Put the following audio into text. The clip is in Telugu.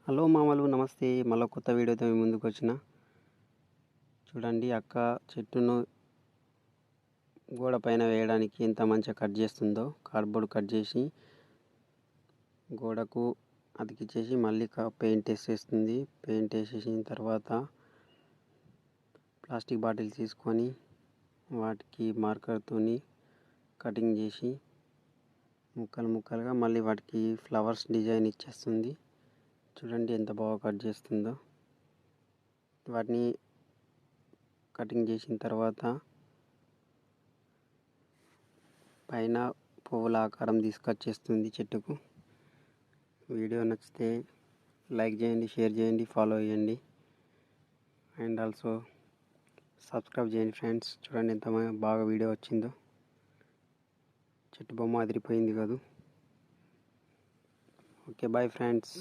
హలో మామలు నమస్తే. మళ్ళీ కొత్త వీడియోతో మీ ముందుకు వచ్చిన. చూడండి, అక్క చెట్టును గోడ పైన వేయడానికి ఎంత మంచిగా కట్ చేస్తుందో. కార్డ్బోర్డ్ కట్ చేసి గోడకు అతికిచ్చేసి మళ్ళీ పెయింట్ వేసేస్తుంది. పెయింట్ వేసేసిన తర్వాత ప్లాస్టిక్ బాటిల్ తీసుకొని వాటికి మార్కర్తోని కటింగ్ చేసి ముక్కలు ముక్కలుగా మళ్ళీ వాటికి ఫ్లవర్స్ డిజైన్ ఇచ్చేస్తుంది. చూడండి ఎంత బాగా కట్ చేస్తుందో. వాటిని కటింగ్ చేసిన తర్వాత పైన పువ్వుల ఆకారం తీసుకొచ్చేస్తుంది చెట్టుకు. వీడియో నచ్చితే లైక్ చేయండి, షేర్ చేయండి, ఫాలో చేయండి అండ్ ఆల్సో సబ్స్క్రైబ్ చేయండి ఫ్రెండ్స్. చూడండి ఎంత బాగా వీడియో వచ్చిందో. చెట్టు బొమ్మ అదిరిపోయింది కదా. Okay, bye friends.